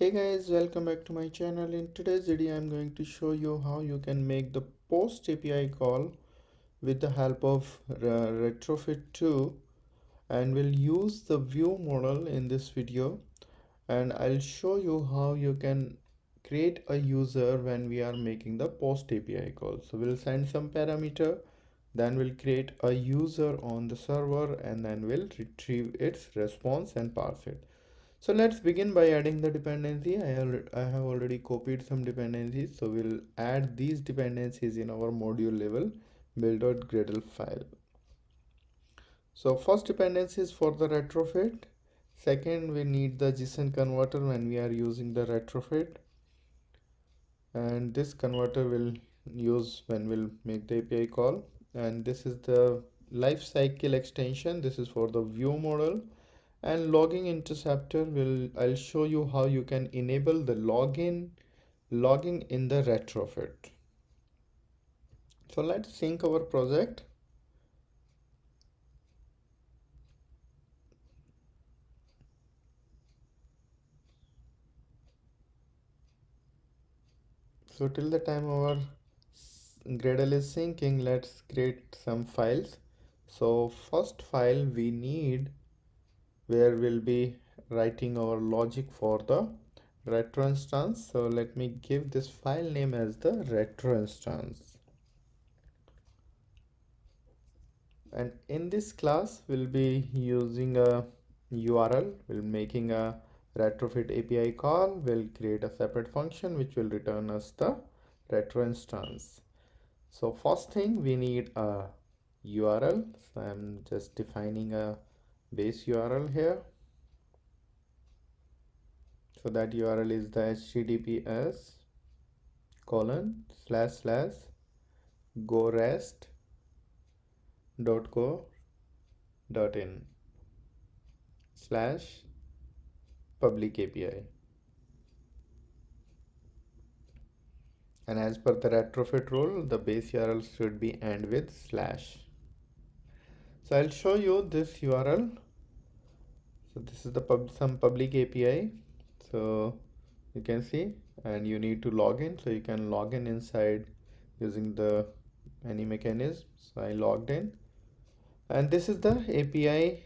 Hey guys, welcome back to my channel. In today's video I'm going to show you how you can make the post API call with the help of RETROFIT2, and we'll use the view model in this video, and I'll show you how you can create a user when we are making the post API call. So we'll send some parameter, then we'll create a user on the server, and then we'll retrieve its response and parse it. So let's begin by adding the dependency. I have already copied some dependencies, so we'll add these dependencies in our module level build.gradle file. So first dependency is for the retrofit. Second, we need the JSON converter when we are using the retrofit, and this converter will use when we'll make the API call. And this is the lifecycle extension. This is for the view model. And logging interceptor I'll show you how you can enable the logging in the retrofit. So let's sync our project. So till the time our Gradle is syncing, let's create some files. So first file we need, where we'll be writing our logic for the retro instance. So let me give this file name as the retro instance. And in this class we'll be using a URL. We'll making a retrofit API call. We'll create a separate function which will return us the retro instance. So first thing, we need a URL. So I'm just defining a base URL here. So that URL is the https://gorest.co.in/public API. And as per the retrofit rule, the base URL should be end with /. So I'll show you this URL. So this is the some public API. So you can see, and you need to log in. So you can log in inside using the any mechanism. So I logged in, and this is the API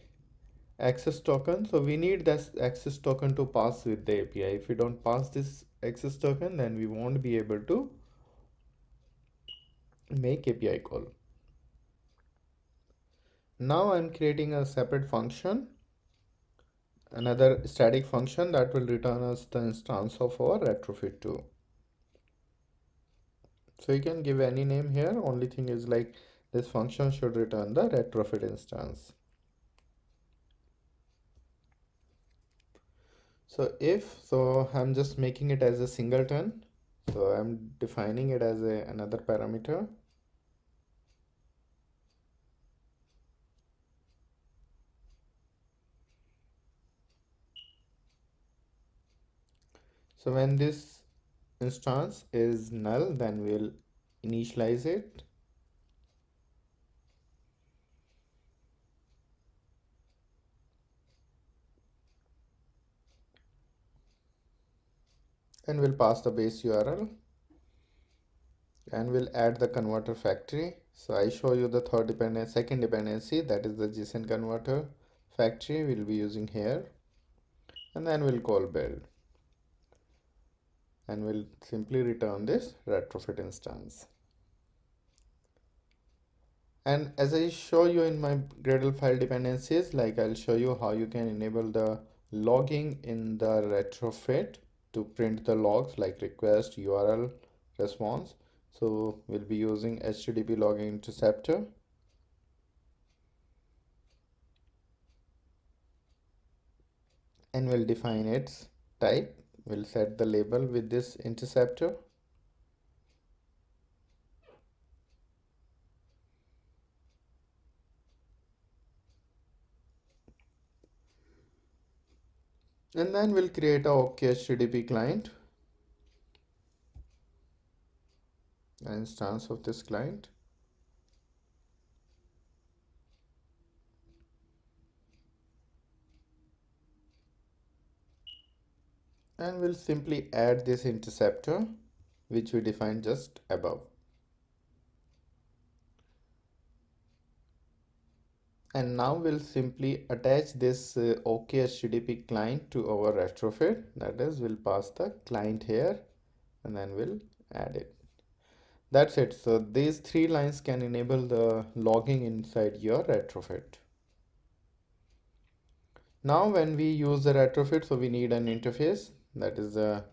access token. So we need this access token to pass with the API. If we don't pass this access token, then we won't be able to make API call. Now I'm creating a separate function, another static function that will return us the instance of our retrofit2. So you can give any name here. Only thing is, like, this function should return the retrofit instance. So I'm just making it as a singleton. So I'm defining it as another parameter. So when this instance is null, then we'll initialize it. And we'll pass the base URL, and we'll add the converter factory. So I show you the second dependency, that is the JSON converter factory we'll be using here. And then we'll call build, and we'll simply return this retrofit instance. And as I show you in my Gradle file dependencies, like, I'll show you how you can enable the logging in the retrofit to print the logs like request, URL, response. So we'll be using HTTP logging interceptor. And we'll define its type. We'll set the label with this interceptor. And then we'll create a OK HTTP client, an instance of this client. And we'll simply add this interceptor which we defined just above. And now we'll simply attach this OK HTTP client to our retrofit. That is, we'll pass the client here and then we'll add it. That's it. So these three lines can enable the logging inside your retrofit. Now when we use the retrofit, so we need an interface, that is a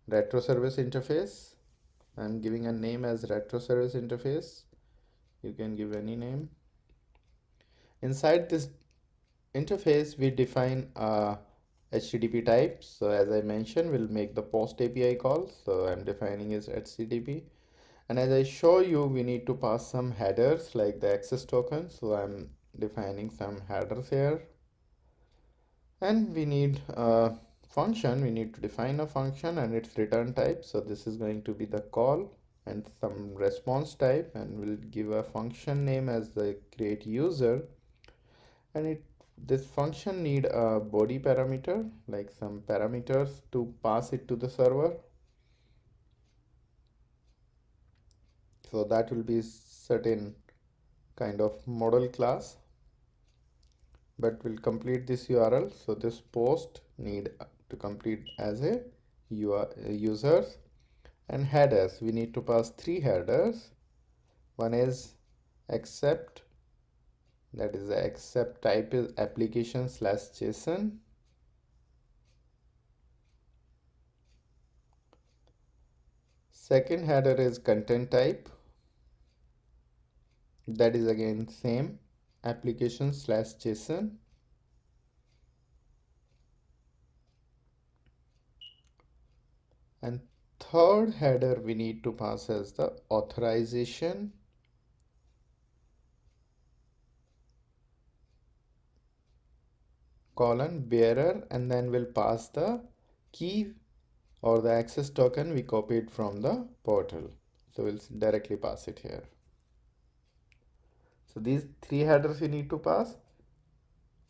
retro service interface. I'm giving a name as retro service interface. You can give any name. Inside this interface, we define a HTTP type. So as I mentioned, we'll make the post API call. So I'm defining is HTTP. And as I show you, we need to pass some headers like the access token. So I'm defining some headers here. And we need a function. We need to define a function and its return type. So this is going to be the call and some response type, and we'll give a function name as the create user. And this function need a body parameter, like some parameters to pass it to the server. So that will be certain kind of model class, but we'll complete this URL. So this post need to complete as a users. And headers, we need to pass three headers. One is accept, that is the accept type is application/JSON. Second header is content type, that is again same application/JSON. And third header we need to pass as the authorization colon bearer, and then we'll pass the key or the access token we copied from the portal. So we'll directly pass it here. So these three headers you need to pass,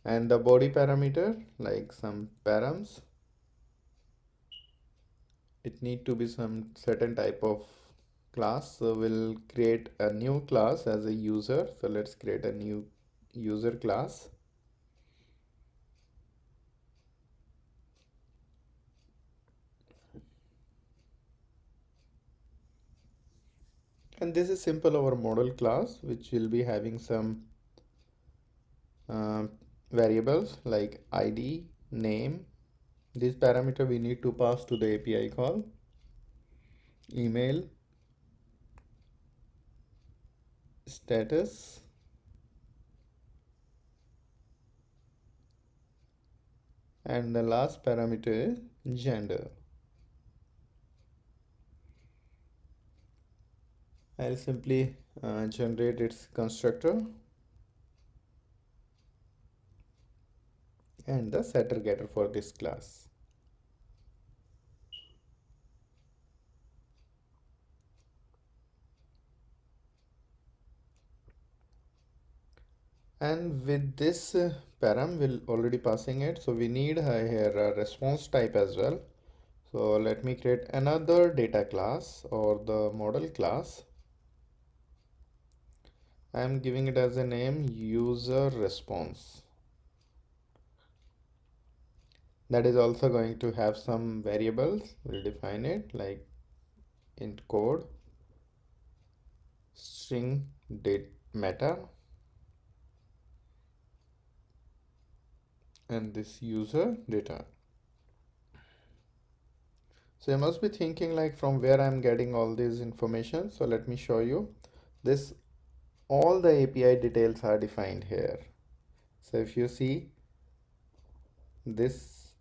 and the body parameter like some params, it need to be some certain type of class. So we'll create a new class as a user. So let's create a new user class. And this is simple our model class, which will be having some variables like ID, name. This parameter we need to pass to the API call, email, status, and the last parameter is gender. I'll simply generate its constructor and the setter getter for this class. And with this param will already passing it, so we need here a response type as well. So let me create another data class or the model class. I am giving it as a name user response. That is also going to have some variables. We'll define it like int code string date meta, and this user data. So you must be thinking like from where I'm getting all this information. So let me show you this. All the API details are defined here. So if you see this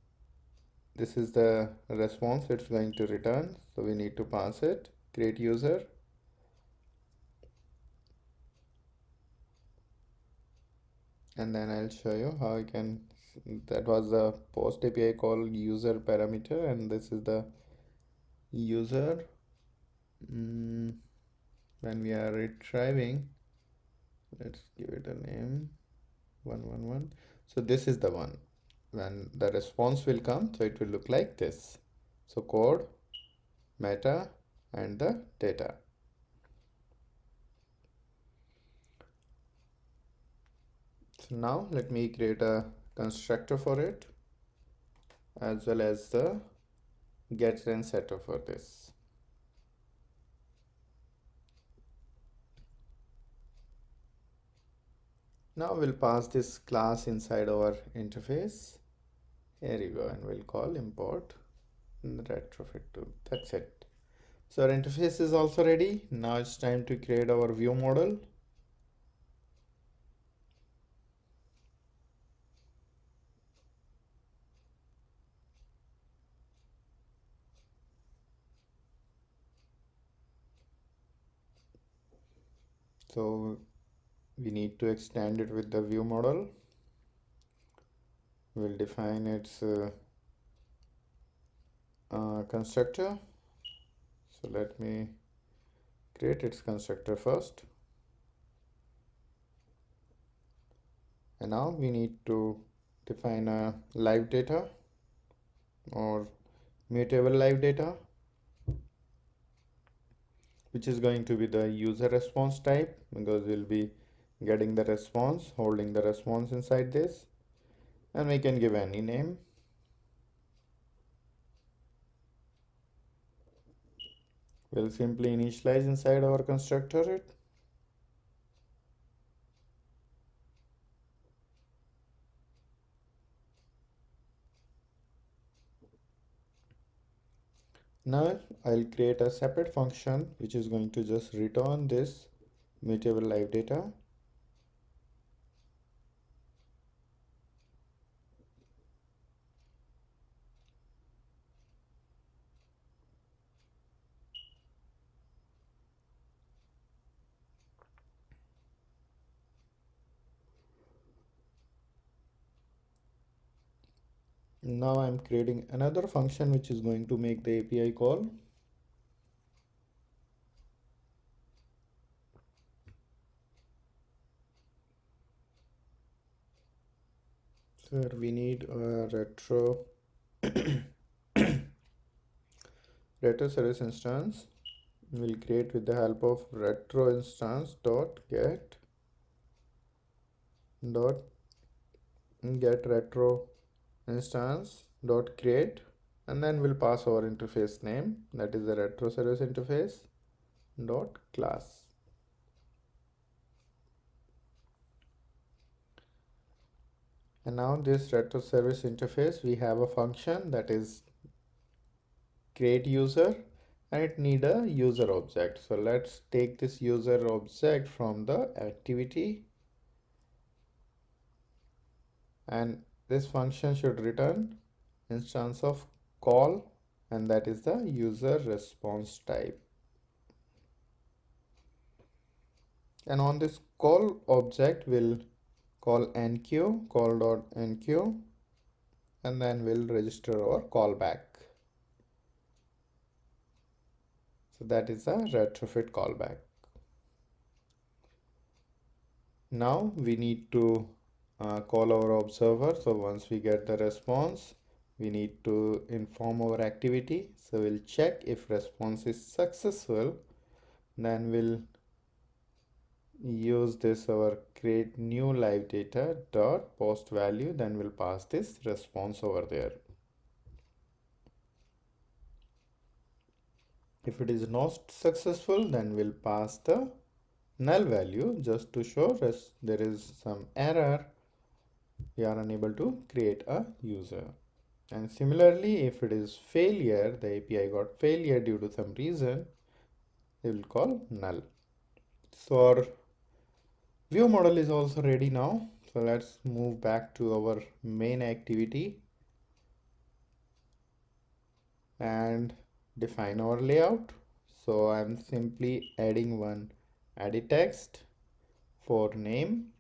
is the response it's going to return. So we need to pass it, create user. And then I'll show you how I can, that was the post API call user parameter, and this is the user. When we are retrieving, let's give it a name 111. So this is the one. when the response will come, so it will look like this. So code, meta, and the data. So now let me create a constructor for it, as well as the get and setter for this. Now we'll pass this class inside our interface. Here you go, and we'll call import RETROFIT2. That's it. So our interface is also ready. Now it's time to create our view model. So we need to extend it with the view model. We'll define its constructor. So let me create its constructor first. And now we need to define a live data or mutable live data, which is going to be the user response type, because we'll be getting the response, holding the response inside this, and we can give any name. We'll simply initialize inside our constructor it. Now I'll create a separate function which is going to just return this mutable live data. Now I'm creating another function which is going to make the API call. So we need a retro service instance. We'll create with the help of retro instance dot get retro instance dot create, and then we'll pass our interface name, that is the retro service interface dot class. And now this retro service interface, we have a function that is create user, and it need a user object. So let's take this user object from the activity, and this function should return instance of call, and that is the user response type. And on this call object we'll call enqueue, call.enqueue, and then we'll register our callback. So that is a retrofit callback. Now we need to call our observer. So once we get the response, we need to inform our activity. So we'll check if response is successful, then we'll use this our create new live data dot post value, then we'll pass this response over there. If it is not successful, then we'll pass the null value just to show there is some error, we are unable to create a user. And similarly, if it is failure, the API got failure due to some reason, we will call null. So our view model is also ready now. So let's move back to our main activity and define our layout. So I'm simply adding one edit text for name,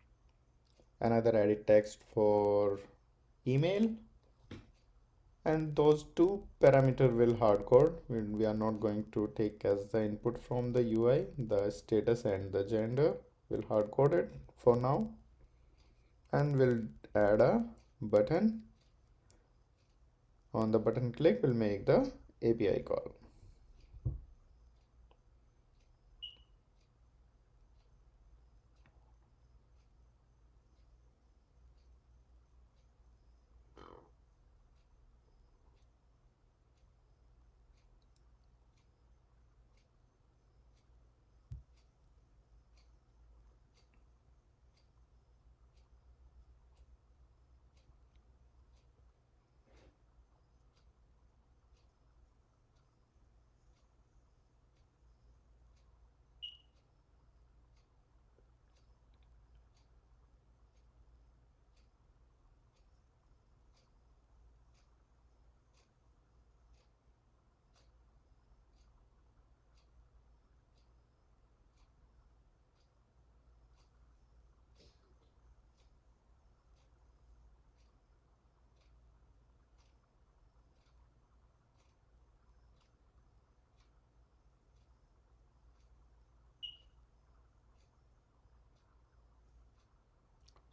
another edit text for email, and those two parameter will hardcode. We are not going to take as the input from the UI, the status and the gender will hardcode it for now. And we'll add a button On the button click will make the API call.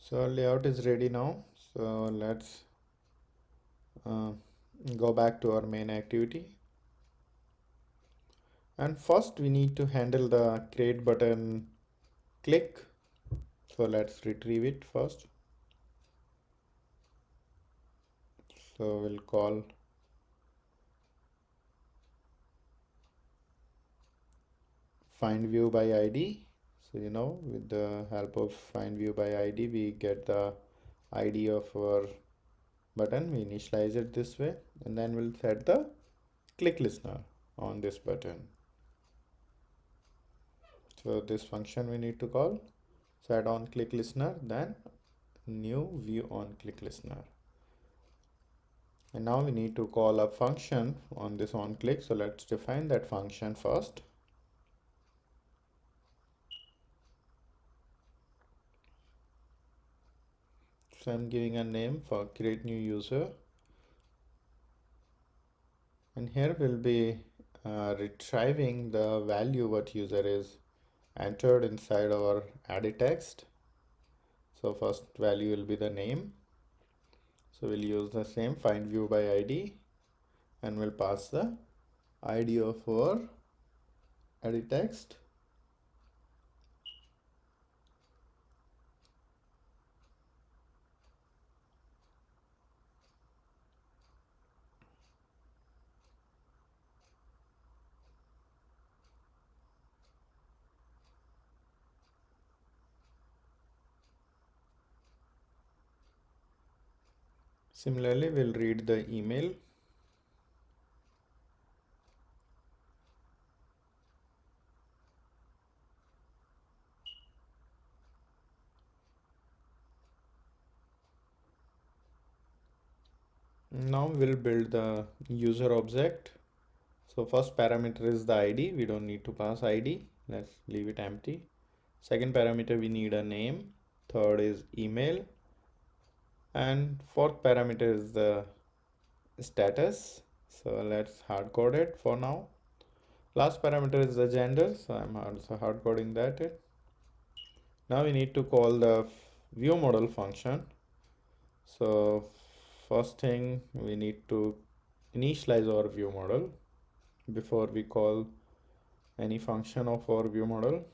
So layout is ready now. So let's uh, go back to our main activity. And first we need to handle the create button click. So let's retrieve it first. So we'll call find view by ID. So with the help of find view by ID, we get the ID of our button. We initialize it this way, and then we'll set the click listener on this button. So this function we need to call set on click listener, then new view on click listener. And now we need to call a function on this on click. So let's define that function first. So I'm giving a name for create new user, and here we'll be retrieving the value what user is entered inside our added text. So first value will be the name. So we'll use the same find view by ID, and we'll pass the ID of our edit text. Similarly, we'll read the email. Now we'll build the user object. So first parameter is the ID. We don't need to pass ID. Let's leave it empty. Second parameter, we need a name. Third is email. And fourth parameter is the status. So let's hard code it for now. Last parameter is the gender. So I'm also hard coding that. Now we need to call the view model function. So first thing, we need to initialize our view model before we call any function of our view model.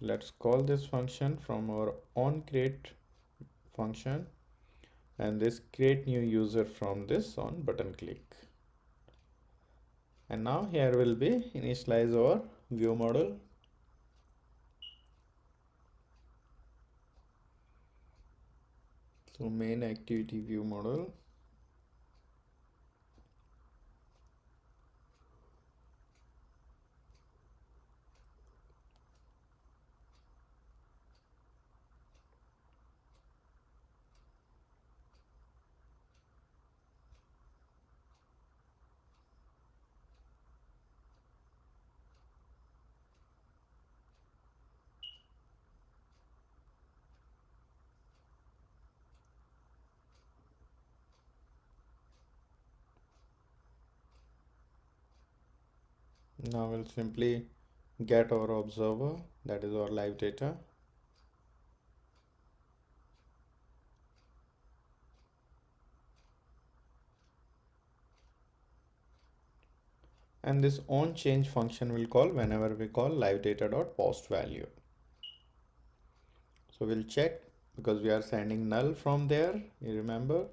So let's call this function from our onCreate function, and this create new user from this on button click. And now here will be initialize our view model. So main activity view model. Now we'll simply get our observer, that is our live data. and this onChange function will call whenever we call live data.post value. So we'll check because we are sending null from there, you remember.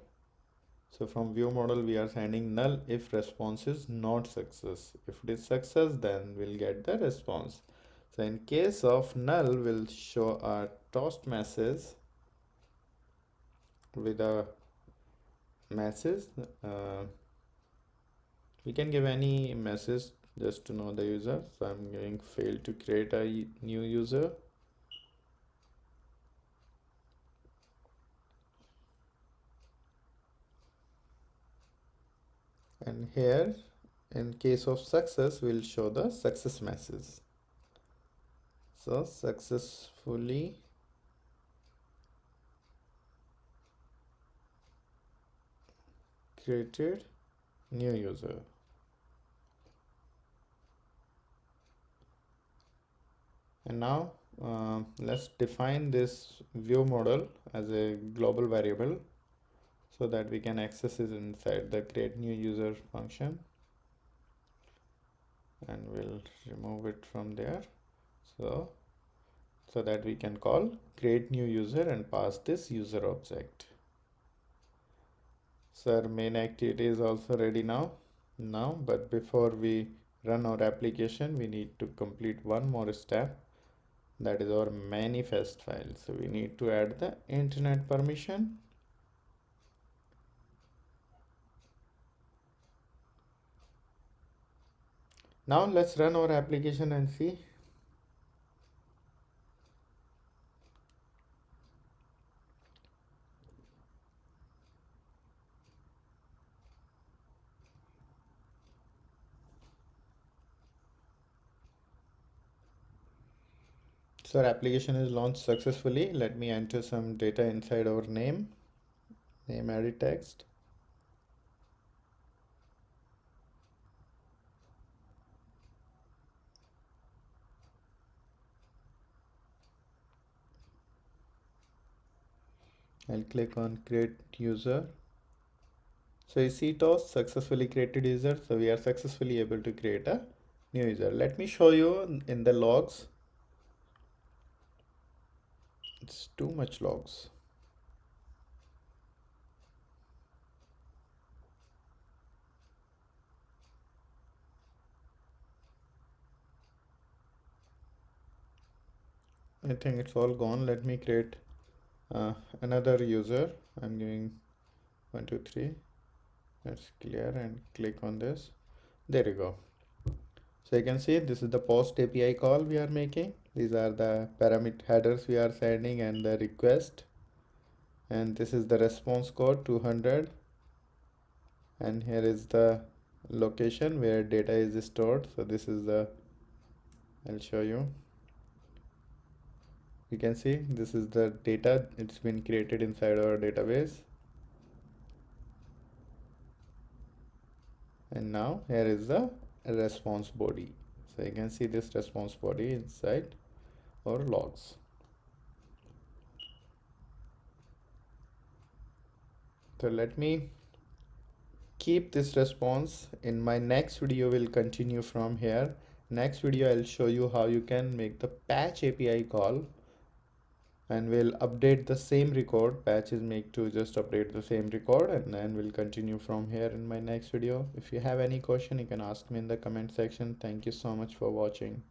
So from view model we are sending null if response is not success. If it is success, then we'll get the response. So in case of null, we'll show a toast message with a message. We can give any message just to know the user. So I'm giving fail to create a new user. And here, in case of success, we'll show the success message. So successfully created new user. And now let's define this view model as a global variable so that we can access it inside the create new user function, and we'll remove it from there so that we can call create new user and pass this user object. So our main activity is also ready now, but before we run our application, we need to complete one more step, that is our manifest file. So we need to add the internet permission. Now let's run our application and see. So our application is launched successfully. Let me enter some data inside our name edit text. I'll click on create user. So you see toast successfully created user. So we are successfully able to create a new user. Let me show you in the logs. It's too much logs. I think it's all gone. Let me create another user. I'm giving 1, 2, 3. Let's clear and click on this. There you go. So you can see this is the post API call we are making. These are the parameter headers we are sending and the request. And this is the response code 200. And here is the location where data is stored. So this is the, I'll show you. You can see this is the data. It's been created inside our database. And now here is the response body. So you can see this response body inside our logs. So let me keep this response. In my next video will continue from here. Next video I'll show you how you can make the patch API call, and we'll update the same record. Patch is make to just update the same record, and then we'll continue from here in my next video. If you have any question, you can ask me in the comment section. Thank you so much for watching.